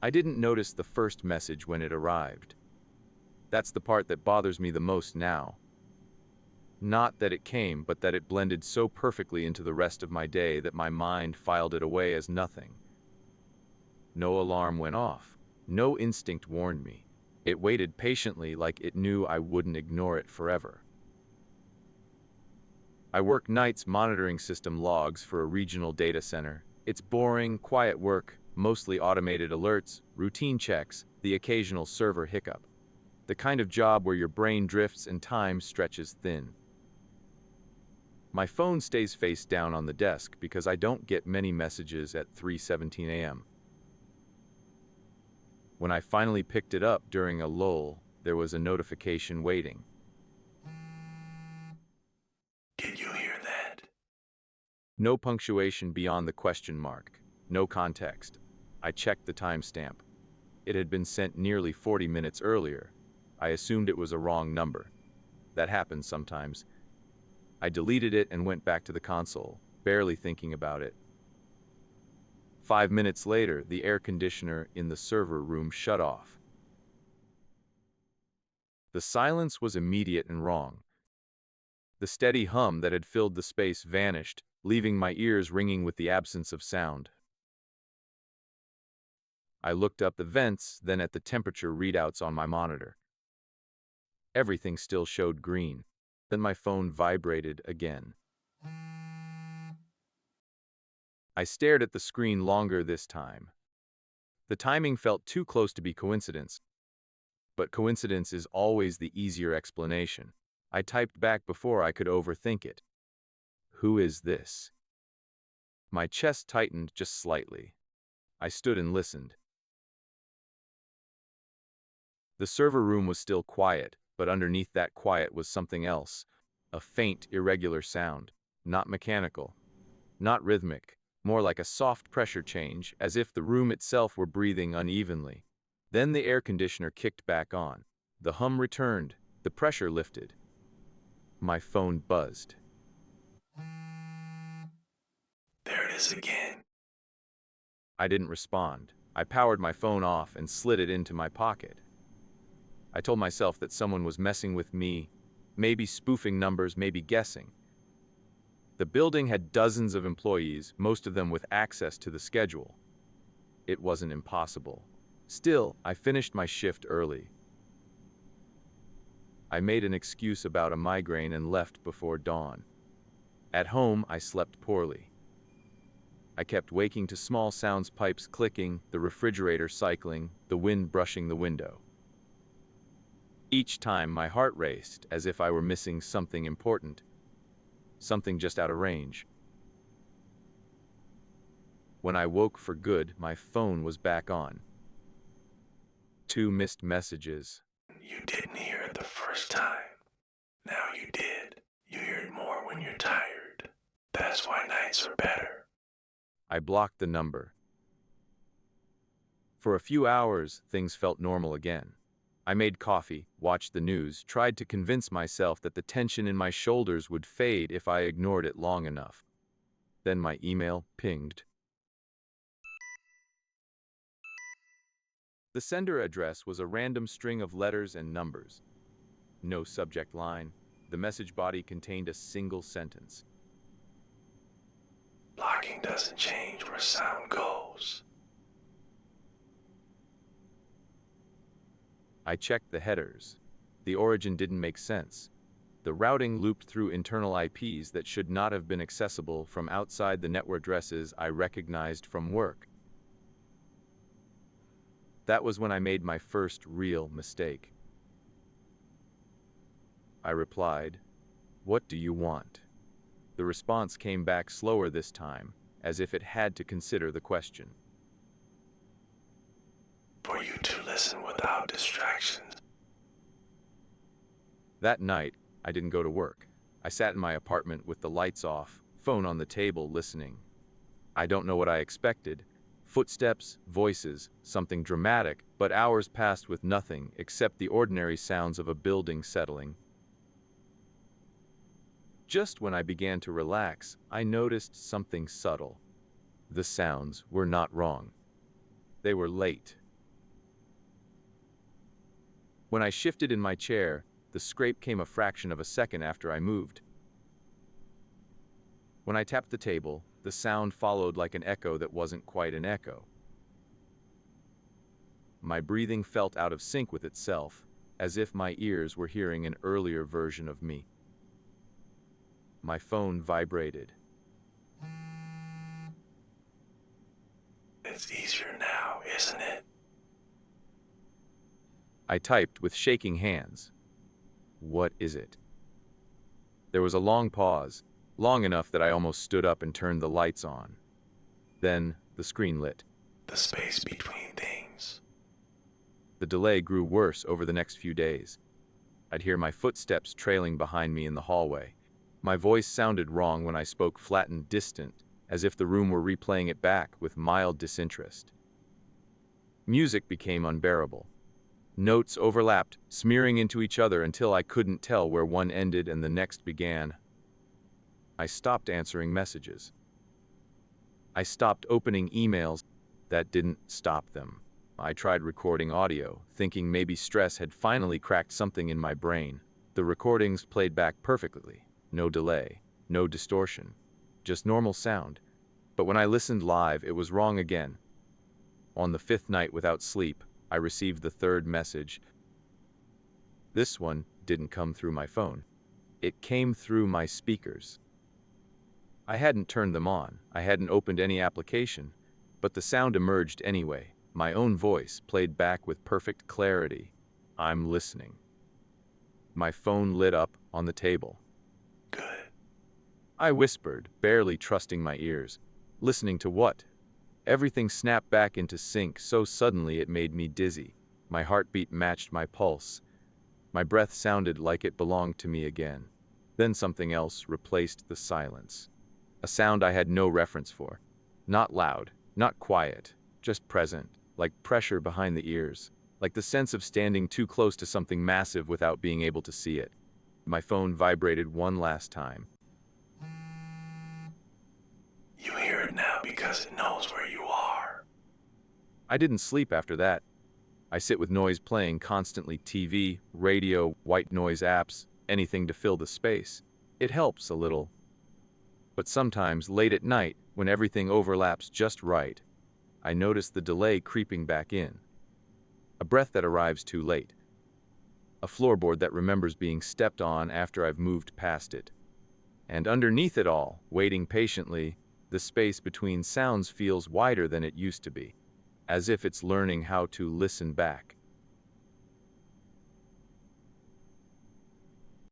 I didn't notice the first message when it arrived. That's the part that bothers me the most now. Not that it came, but that it blended so perfectly into the rest of my day that my mind filed it away as nothing. No alarm went off. No instinct warned me. It waited patiently, like it knew I wouldn't ignore it forever. I work nights monitoring system logs for a regional data center. It's boring, quiet work, mostly automated alerts, routine checks, the occasional server hiccup. The kind of job where your brain drifts and time stretches thin. My phone stays face down on the desk because I don't get many messages at 3:17 a.m. When I finally picked it up during a lull, there was a notification waiting. Did you hear that? No punctuation beyond the question mark. No context. I checked the timestamp. It had been sent nearly 40 minutes earlier. I assumed it was a wrong number. That happens sometimes. I deleted it and went back to the console, barely thinking about it. 5 minutes later, the air conditioner in the server room shut off. The silence was immediate and wrong. The steady hum that had filled the space vanished, leaving my ears ringing with the absence of sound. I looked up the vents, then at the temperature readouts on my monitor. Everything still showed green. Then my phone vibrated again. I stared at the screen longer this time. The timing felt too close to be coincidence. But coincidence is always the easier explanation. I typed back before I could overthink it. Who is this? My chest tightened just slightly. I stood and listened. The server room was still quiet, but underneath that quiet was something else. A faint, irregular sound. Not mechanical. Not rhythmic. More like a soft pressure change, as if the room itself were breathing unevenly. Then the air conditioner kicked back on. The hum returned. The pressure lifted. My phone buzzed. There it is again. I didn't respond. I powered my phone off and slid it into my pocket. I told myself that someone was messing with me, maybe spoofing numbers, maybe guessing. The building had dozens of employees, most of them with access to the schedule. It wasn't impossible. Still, I finished my shift early. I made an excuse about a migraine and left before dawn. At home, I slept poorly. I kept waking to small sounds, pipes clicking, the refrigerator cycling, the wind brushing the window. Each time, my heart raced as if I were missing something important, something just out of range. When I woke for good, my phone was back on. 2 missed messages. You didn't hear it the first time. Now you did. You hear it more when you're tired. That's why nights are better. I blocked the number. For a few hours, things felt normal again. I made coffee, watched the news, tried to convince myself that the tension in my shoulders would fade if I ignored it long enough. Then my email pinged. The sender address was a random string of letters and numbers. No subject line. The message body contained a single sentence. Blocking doesn't change where sound goes. I checked the headers. The origin didn't make sense. The routing looped through internal IPs that should not have been accessible from outside the network addresses I recognized from work. That was when I made my first real mistake. I replied, "What do you want?" The response came back slower this time, as if it had to consider the question. For you to listen without distractions. That night, I didn't go to work. I sat in my apartment with the lights off, phone on the table, listening. I don't know what I expected. Footsteps, voices, something dramatic, but hours passed with nothing except the ordinary sounds of a building settling. Just when I began to relax, I noticed something subtle. The sounds were not wrong. They were late. When I shifted in my chair, the scrape came a fraction of a second after I moved. When I tapped the table, the sound followed like an echo that wasn't quite an echo. My breathing felt out of sync with itself, as if my ears were hearing an earlier version of me. My phone vibrated. It's easier now, isn't it? I typed with shaking hands. What is it? There was a long pause, long enough that I almost stood up and turned the lights on. Then the screen lit. The space between things. The delay grew worse over the next few days. I'd hear my footsteps trailing behind me in the hallway. My voice sounded wrong when I spoke flat and distant, as if the room were replaying it back with mild disinterest. Music became unbearable. Notes overlapped, smearing into each other until I couldn't tell where one ended and the next began. I stopped answering messages. I stopped opening emails. That didn't stop them. I tried recording audio, thinking maybe stress had finally cracked something in my brain. The recordings played back perfectly. No delay, no distortion, just normal sound. But when I listened live, it was wrong again. On the 5th night without sleep, I received the 3rd message. This one didn't come through my phone. It came through my speakers. I hadn't turned them on. I hadn't opened any application, but the sound emerged anyway. My own voice played back with perfect clarity. I'm listening. My phone lit up on the table. Good. I whispered, barely trusting my ears. Listening to what? Everything snapped back into sync so suddenly it made me dizzy. My heartbeat matched my pulse. My breath sounded like it belonged to me again. Then something else replaced the silence. A sound I had no reference for. Not loud, not quiet, just present, like pressure behind the ears, like the sense of standing too close to something massive without being able to see it. My phone vibrated one last time. You hear it now because it knows where you are. I didn't sleep after that. I sit with noise playing constantly: TV, radio, white noise apps, anything to fill the space. It helps a little. But sometimes, late at night, when everything overlaps just right, I notice the delay creeping back in. A breath that arrives too late. A floorboard that remembers being stepped on after I've moved past it. And underneath it all, waiting patiently, the space between sounds feels wider than it used to be, as if it's learning how to listen back.